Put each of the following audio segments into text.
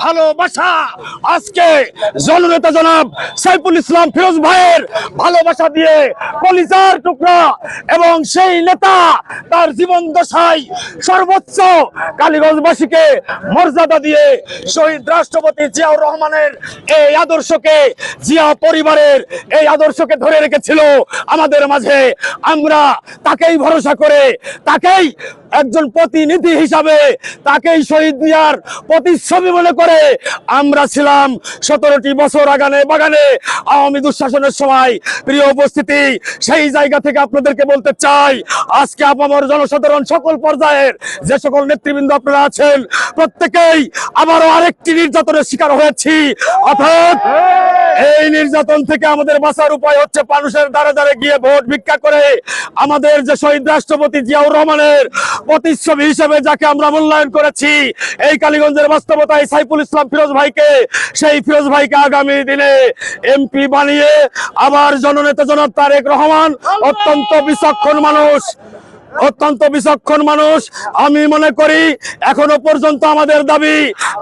ভালোবাসা আজকে জননেতা জনাব সাইফুল ইসলাম ফিরোজ ভাইয়ের ভালোবাসা দিয়ে কলিজার টুকরা এবং সেই নেতা তার জীবন দশায় সর্বোচ্চ কালীগঞ্জবাসীকে মর্যাদা দিয়ে শহীদ রাষ্ট্রপতি জিয়াউর রহমানের এই আদর্শকে, জিয়া পরিবারের এই আদর্শকে ধরে রেখেছিল আমাদের মাঝে। আমরা তাকেই ভরসা করে, তাকেই একজন প্রতিনিধি হিসাবে, তাকেই শহীদ মিয়ার প্রতিচ্ছবি মনে করে আমরা ছিলাম 17টি বছর আগানে বাগানে আওয়ামী দুঃশাসনের সময়। প্রিয় উপস্থিতি, সেই জায়গা থেকে আপনাদেরকে বলতে চাই, আজকে আপামর জনসাধারণ সকল পর্যায়ের যে সকল নেতৃবৃন্দ আপনারা আছেন, প্রত্যেকেই আবারও আরেকটি নির্যাতনের শিকার হয়েছি। অর্থাৎ এই নির্যাতন থেকে আমাদের বাঁচার উপায় হচ্ছে মানুষের দ্বারে দ্বারে গিয়ে ভোট ভিক্ষা করে আমাদের যে শহীদ রাষ্ট্রপতি জিয়াউর রহমানের প্রতিচ্ছবি হিসেবে যাকে আমরা মূল্যায়ন করেছি, এই কালীগঞ্জের বাস্তবতায় সাইফুল ইসলাম ফিরোজ ভাইকে, সেই ফিরোজ ভাইকে আগামী দিনে এমপি বানিয়ে আবার জননেতা জনাব তারেক রহমান অত্যন্ত বিচক্ষণ মানুষ। আমি মনে করি এখনো পর্যন্ত আমাদের দাবি,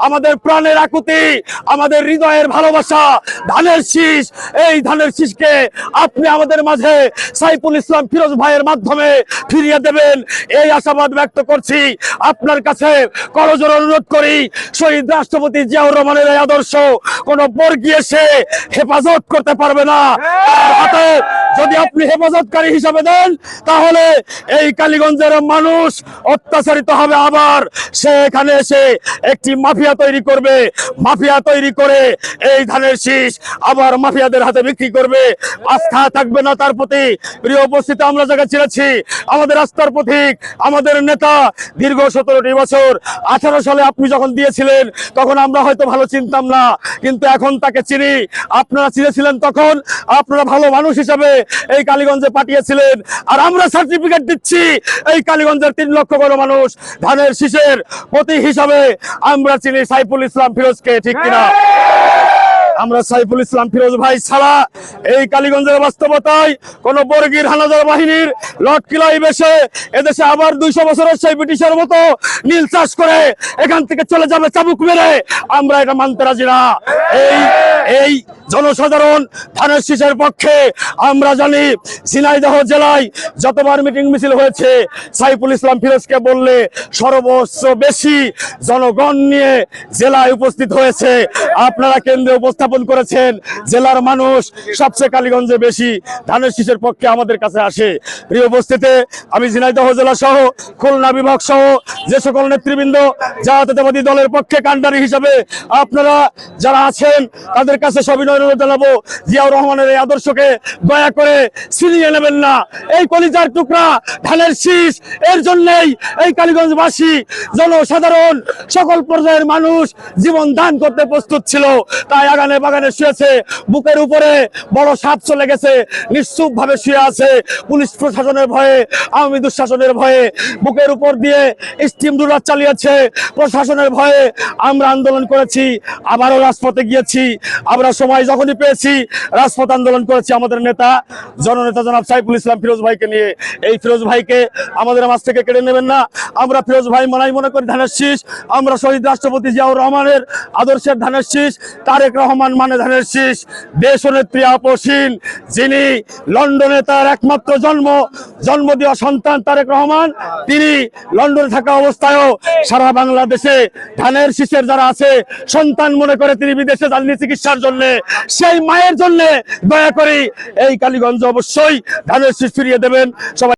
আমাদের প্রাণের আকুতি, আমাদের হৃদয়ের ভালোবাসা ধানের শীষ, এই ধানের শীষকে আপনি আমাদের মাঝে সাইফুল ইসলাম ফিরোজ ভাইয়ের মাধ্যমে ফিরিয়ে দেবেন, এই আশাবাদ ব্যক্ত করছি। আপনার কাছে করজোড়ে অনুরোধ করি, শহীদ রাষ্ট্রপতি জিয়াউর রহমানের এই আদর্শ কোন বর্গীয় এসে হেফাজত করতে পারবে না। হাতে যদি আপনি হেফাজতকারী হিসাবে দেন, তাহলে এই কালীগঞ্জের মানুষ অত্যাচারিত হবে। আবার সে এখানে এসে একটি মাফিয়া তৈরি করবে, মাফিয়া তৈরি করে এই ধানের শীষ আবার মাফিয়াদের হাতে বিক্রি করবে। আস্থা থাকবে না তার প্রতি। প্রিয় উপস্থিতি, আমরা জায়গা ছিঁড়েছি আমাদের আস্থার প্রতীক, আমাদের নেতা দীর্ঘ 17টি বছর। 18 সালে আপনি যখন দিয়েছিলেন তখন আমরা হয়তো ভালো চিনতাম না, কিন্তু এখন তাকে চিনি। আপনারা চিনেছিলেন তখন, আপনারা ভালো মানুষ হিসাবে এই কালীগঞ্জে পাঠিয়েছিলেন, আর আমরা সার্টিফিকেট দিচ্ছি এই কালীগঞ্জের 3 লক্ষ মানুষ ধানের শীষের প্রতীক হিসাবে আমরা চিনি সাইফুল ইসলাম ফিরোজকে, ঠিক কিনা? আমরা সাইফুল ইসলাম ফিরোজ ভাই ছাড়া এই কালীগঞ্জের বাস্তবতায় কোন বর্গীর হানাদার বাহিনীর লটকিলাই বেশে এদেশে আবার 200 বছরের সেই ব্রিটিশের মতো নীল চাষ করে এখান থেকে চলে যাবে চাবুক মেরে, আমরা এটা মানতে রাজি না। এই জনসাধারণ ধানের শীষের পক্ষে। আমরা জানি ঝিনাইদহ জেলায় যতবার মিটিং মিছিল হয়েছে, সাইফুল ইসলাম ফিরোজকে বললে সর্বোচ্চ বেশি জনগণ নিয়ে জেলায় উপস্থিত হয়েছে। আপনারা কেন্দ্রে উপস্থাপন করেছেন, জেলার মানুষ সবচেয়ে কালীগঞ্জে বেশি ধানের শীষের পক্ষে আমাদের কাছে আসে। প্রিয় উপস্থিতি, আমি ঝিনাইদহ জেলা সহ খুলনা বিভাগ সহ যে সকল নেতৃবৃন্দ জাতীয়তাবাদী দলের পক্ষে কান্ডারি হিসাবে আপনারা যারা আছেন, তাদের কাছে সবিনয় অনুরোধ জানাবো, জিয়াউর রহমানের এই আদর্শকে দয়া করে ছিনিয়ে নেবেন না। এই কলিজার টুকরা ধানের শীষ, এর জন্যই এই কালীগঞ্জবাসী, জনসাধারণ, সকল পর্যায়ের মানুষ জীবন দান করতে প্রস্তুত ছিল। তাই আগানে বাগানে শুয়েছে, বুকের উপরে বড় সাপ চলে গেছে, নিশ্চুপ ভাবে শুয়ে আছে। পুলিশ প্রশাসনের ভয়ে, আওয়ামী দুঃশাসনের ভয়ে বুকের উপর দিয়ে স্টিম রুলার চালিয়েছে। প্রশাসনের ভয়ে আমরা আন্দোলন করেছি, আবারও রাজপথে গিয়েছি। আমরা সময় যখনই পেয়েছি রাজপথ আন্দোলন করেছি আমাদের নেতা জননেতা জনাব সাইফুল ইসলাম ফিরোজ ভাইকে নিয়ে। এই ফিরোজ ভাইকে আমাদের মাঝ থেকে কেড়ে নেবেন না। আমরা ফিরোজ ভাই মনে করি ধানের শীষ, আমরা শহীদ রাষ্ট্রপতি জিয়াউর রহমানের আদর্শের ধানের শীষ, তারেক রহমান মানে ধানের শীষ। দেশনেত্রী আপসীন, যিনি লন্ডনে তার একমাত্র জন্ম দেওয়া সন্তান তারেক রহমান, তিনি লন্ডনে থাকা অবস্থায়ও সারা বাংলাদেশে ধানের শীষের যারা আছে সন্তান মনে করে তিনি বিদেশে যাননি চিকিৎসার জন্য। সেই মায়ের জন্য দয়া করি এই কালীগঞ্জ অবশ্যই ধানের শীষ ফিরিয়ে দেবেন। সবাই